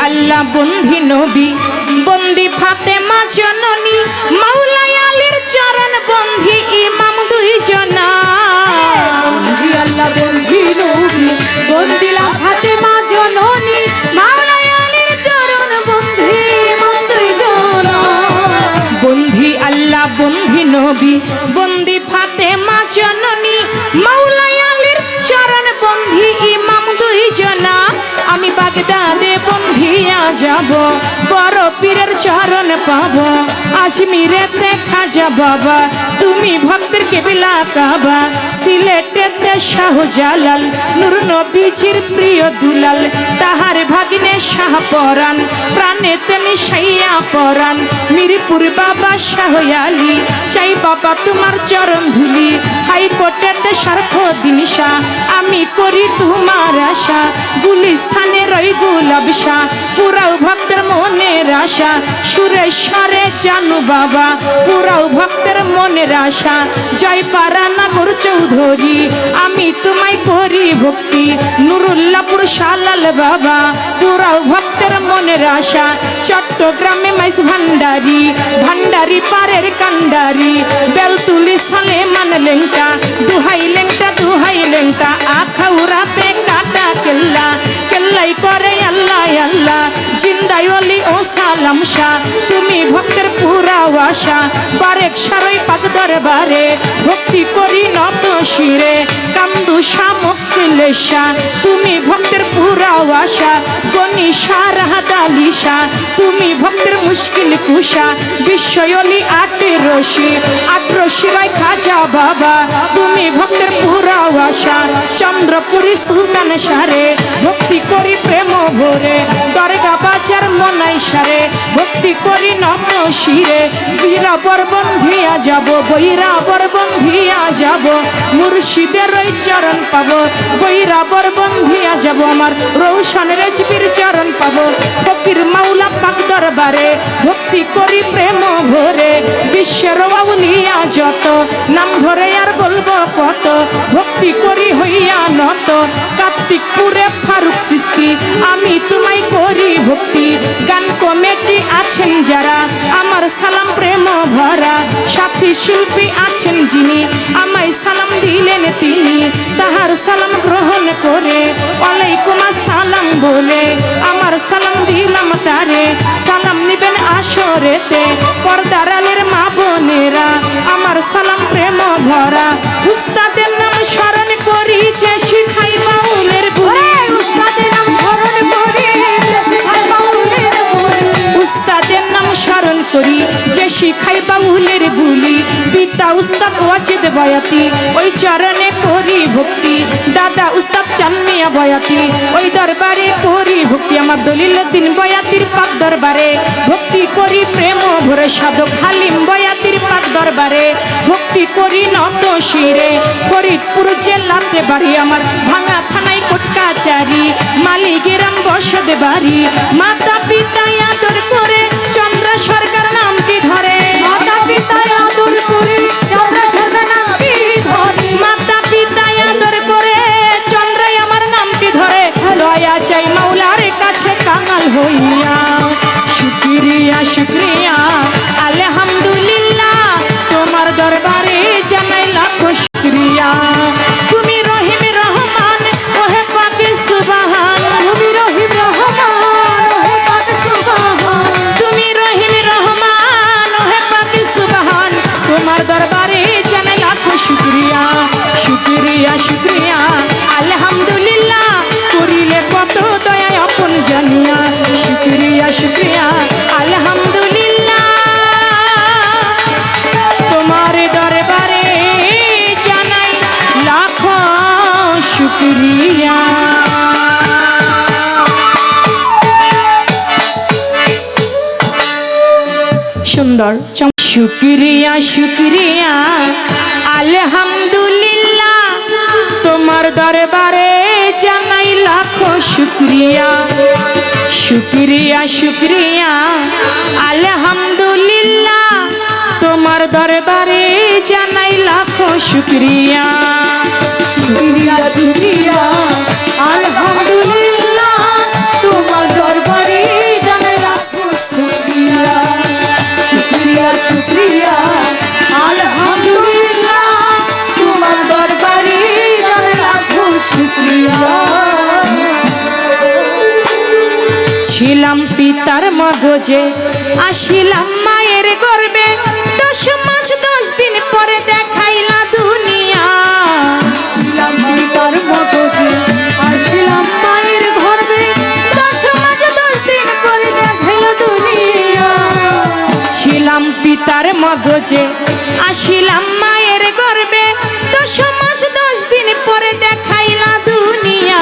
আল্লাহ বন্ধি নবী বন্দি ফাতেমা জননী মাওলাই আলীর চরণ বন্ধি ইমাম দুইজনা বন্ধি আল্লাহ বন্ধি নবী বন্দিলা ফাতেমা জননী মাওলাই আলীর চরণ বন্ধি ইমাম দুইজনা বন্ধি আল্লাহ বন্ধি নবী বন্দি ফাতেমা জননী মাওলাই আলীর চরণ বন্ধি ইমাম দুইজনা আমি বাগদাদে বন্ধিয়া যাব বড় পীরের চরণ পাব আজমিরেতে খাজা বাবা তুমি ভক্তের কেবলা কাবা সিলেটেতে শাহজালাল নূর নবীজির প্রিয় দুলাল তাহার ভাগ্নে শাহ পরাণ প্রাণেতে মিশাইয়া পরাণ মিরপুর বাবা শাহ আলী চাই বাবা তোমার চরণ ধুলি হাইকোর্টেতে সার্ফুদ্দিন শাহ আমি করি তোমার আশা গুলিস্তানে রই গুলাব শাহ পুরাও ভক্তের মনের আশা সুরেশ্বরে জানু বাবা পুরাও ভক্তের মনের আশা জয় পারানগর চৌধুরী আমি তোমায় করি ভক্তি নুরুল্লাহপুর শালাল বাবা পুরাও ভক্তের মনের আশা চট্টগ্রামে মাইস ভান্ডারি ভান্ডারি পারের কান্ডারি বেলতুলি সালেমান লেংটা দুহাই লেংটা আখাউরাতে কাটা কেল্লা কেল্লাই করে আল্লাহ আল্লাহ জিন্দাই অলি ও সালাম শাহ তুমি ভক্তের পুরা আশা বারেক সারই পাক দরবারে ভক্তি করি নত শিরে কামদু শাহ মুক্তিলেশা তুমি ভক্তের পুরা আশা গনিশা রাহাদালিশা তুমি ভক্তের মুশকিল কুশা বিশ্বয়লি আটরশি রায় খাজা বাবা তুমি ভক্তের পুরা আশা চন্দ্রপুরী সুলতান সারে ভক্তি করি প্রেম ভরে দরগা বাজার মনাই সারে ভক্তি করি নত শিরে বীরাবর বন্ধিয়া যাব বৈরাবর বন্ধিয়া যাব মুর্শিদের ওই চরণ পাবো বৈরাবর বন্ধিয়া যাব আমার রৌশন রেজবির চরণ পাবো ফকির মাওলা পাক দরবারে ভক্তি করি প্রেম ভরে বিশ্বের আউলিয়া যত নাম ধরে আর বলবো কত ভক্তি করি হইয়া নত কার্তিকপুরে ফারুক চিস্তি আমি তোমায় করি ভক্তি গান কমিটি আছেন যারা আমার সালাম প্রেম ভরা সাথী শিল্পী আছেন যিনি আমায় সালাম দিলেন তিনি তাহার সালাম গ্রহণ করে ওয়ালাইকুম আসসালাম বলে আমার সালাম দিলাম তারে সালাম নিবেন আসরেতে পর্দার আলের মা বোনেরা আমার সালাম প্রেম ভরা উস্তাদের নাম স্মরণ করি যে শিখাই বাউলের বুড়ি উস্তাদের নাম স্মরণ করি উস্তাদের নাম স্মরণ করি যে শিখাই বাউলের বুলি পিতা উস্তাদ ওয়াজিদ বয়াতি ওই চরণে করি ভক্তি দাদা উস্তাদ চানমিয়া বয়াতি ওই দরবারে করি ভক্তি আমার দলিলউদ্দিন বয়াতির পাক দরবারে ভক্তি করি প্রেম ভরে সাধক হালিম বয়াতির পাক দরবারে ভক্তি করি নত শিরে ফরিদপুর জেলাতে বাড়ি আমার ভাঙা থানায় কোটকাচারি মালিগ্রাম বসত বাড়ি মাতা পিতা আদর করে চন্দ্র সরকার নামটি ধরে মাতা পিতা আদর করে চন্দ্র সরকার নামটি ধরে মাতা পিতা আদর করে চন্দ্রাই আমার নামটি ধরে দয়া চাই মাওলার কাছে কাঙাল হইয়া শুকরিয়া শুকরিয়া আলহামদুলিল্লাহ তোমার দরবারে জানাই লাখ শুকরিয়া তুমি রহিম রহমান ওহে পাক সুবহান তুমি রহিম রহমান ওহে পাক সুবহান তুমি রহিম রহমান ওহে পাক সুবহান তোমার দরবারে জানাই লাখ শুকরিয়া শুকরিয়া শুকরিয়া আলহামদুলিল্লাহ করিলে কত দয়া আপন জানিয়া শুকরিয়া শুকরিয়া আলহামদুলিল্লাহ তোমার দরবারে জানাই লাখ শুকরিয়া সুন্দর শুকরিয়া শুকরিয়া আলহামদুলিল্লাহ তোমার দরবারে জানাই লাখ শুকরিয়া শুকরিয়া শুকরিয়া আলহামদুলিল্লাহ তোমার দরবারে জানাই লাখ শুকরিয়া শুকরিয়া শুকরিয়া আলহামদুলিল্লাহ তোমার দরবারে মগজে আসিলাম মায়ের গর্বে 10 মাস 10 দিন পরে দেখাইলা দুনিয়া ছিলাম পিতার মগজে আসিলাম মায়ের গর্ভে 10 মাস 10 দিন পরে দেখাইল দুনিয়া ছিলাম পিতার মগজে আসিলাম মায়ের গর্বে 10 মাস 10 দিন পরে দেখাইলা দুনিয়া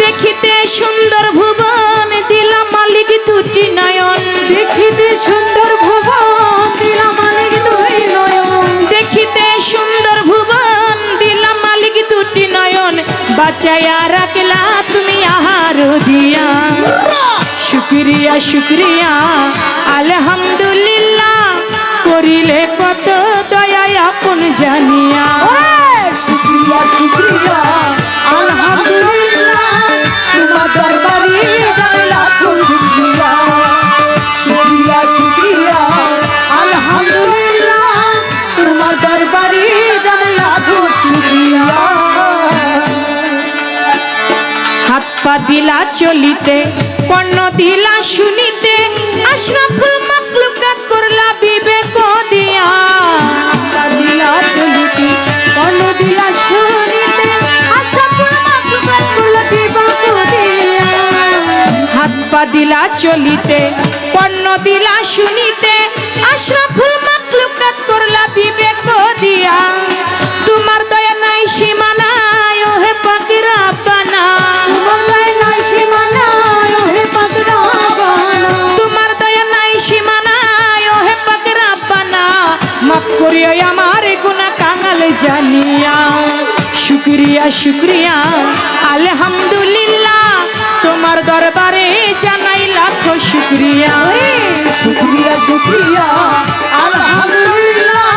দেখিতে সুন্দর ভুবন দিলাম মালিক দুটি নয়ন দেখিতে সুন্দর ভুবন দিলাম মালিক দুই নয়ন দেখিতে সুন্দর ভুবন দিলাম মালিক দুটি নয়ন বাঁচাইয়া রাখলা তুমি আহার দিয়া শুকরিয়া শুকরিয়া আলহামদুলিল্লাহ করিলে কত দয়া আপন জানিয়া শুকরিয়া শুকরিয়া আলহামদুলিল্লাহ তোমার দরবারে জানাই লাখো শুকরিয়া শুকরিয়া শুকরিয়া আলহামদুলিল্লাহ তোমার দরবারে জানাই লাখো শুকরিয়া হাত পা দিলা চলিতে কর্ণ দিলা শুনিতে আশরাফুল মাখলুকাত করলা বিবেক দিয়া দিলা চলিতে কর্ণ দিলা শুনিতে আশরাফুল মাখলুকাত করলা বিবেক দিয়া হাত পা দিলা চলিতে কর্ণ দিলা শুনিতে আশরাফুল মাখলুকাত করলা বিবেক দিয়া তোমার দয়া নাই সীমা নাই ওহে পাক রাব্বানা তোমার দয়া নাই সীমা নাই ওহে পাক রাব্বানা তোমার দয়া নাই সীমা নাই ওহে পাক রাব্বানা মাফ করিও আমার গুনাহ কাঙাল জানিয়া শুকরিয়া শুকরিয়া আলহামদুলিল্লাহ তোমার দরবারে জানাই লাখো শুকরিয়া শুকরিয়া শুকরিয়া আলহামদুলিল্লাহ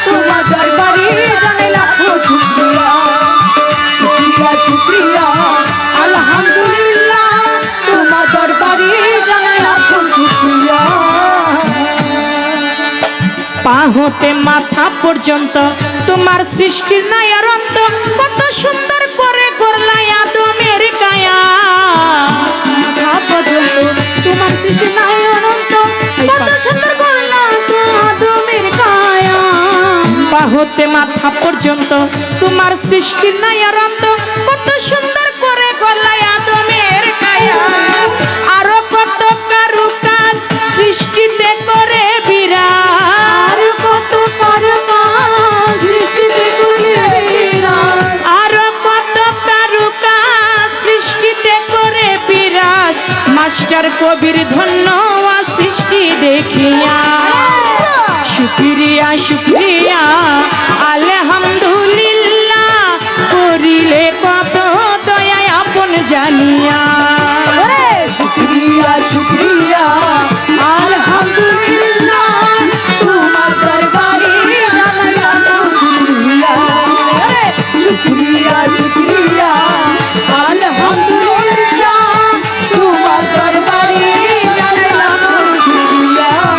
তোমার দরবারে জানাই লাখো শুকরিয়া শুকরিয়া শুকরিয়া আলহামদুলিল্লাহ তোমার দরবারে জানাই লাখো শুকরিয়া পা হতে মাথা পর্যন্ত তোমার সৃষ্টির নায়ার অন্ত কত সুন্দর করে গড়লাই আদমের কায়া মাথা পর্যন্ত তোমার সৃষ্টি নাই অনন্ত কত সুন্দর করলা তো আদমের কায়া পা হতে মাথা পর্যন্ত তোমার সৃষ্টির নায়ার অন্ত কত সুন্দর করে গড়লাই আদমের কায়া আরো কত কারু কাজ সৃষ্টিতে করে বিরাট আর কত কারুকাজ সৃষ্টিতে করলে বিরাজ আরো কত কারু কাজ সৃষ্টিতে করে বিরাজ মাস্টার কবির ধন্য সৃষ্টি দেখিয়া শুকরিয়া শুকরিয়া আলে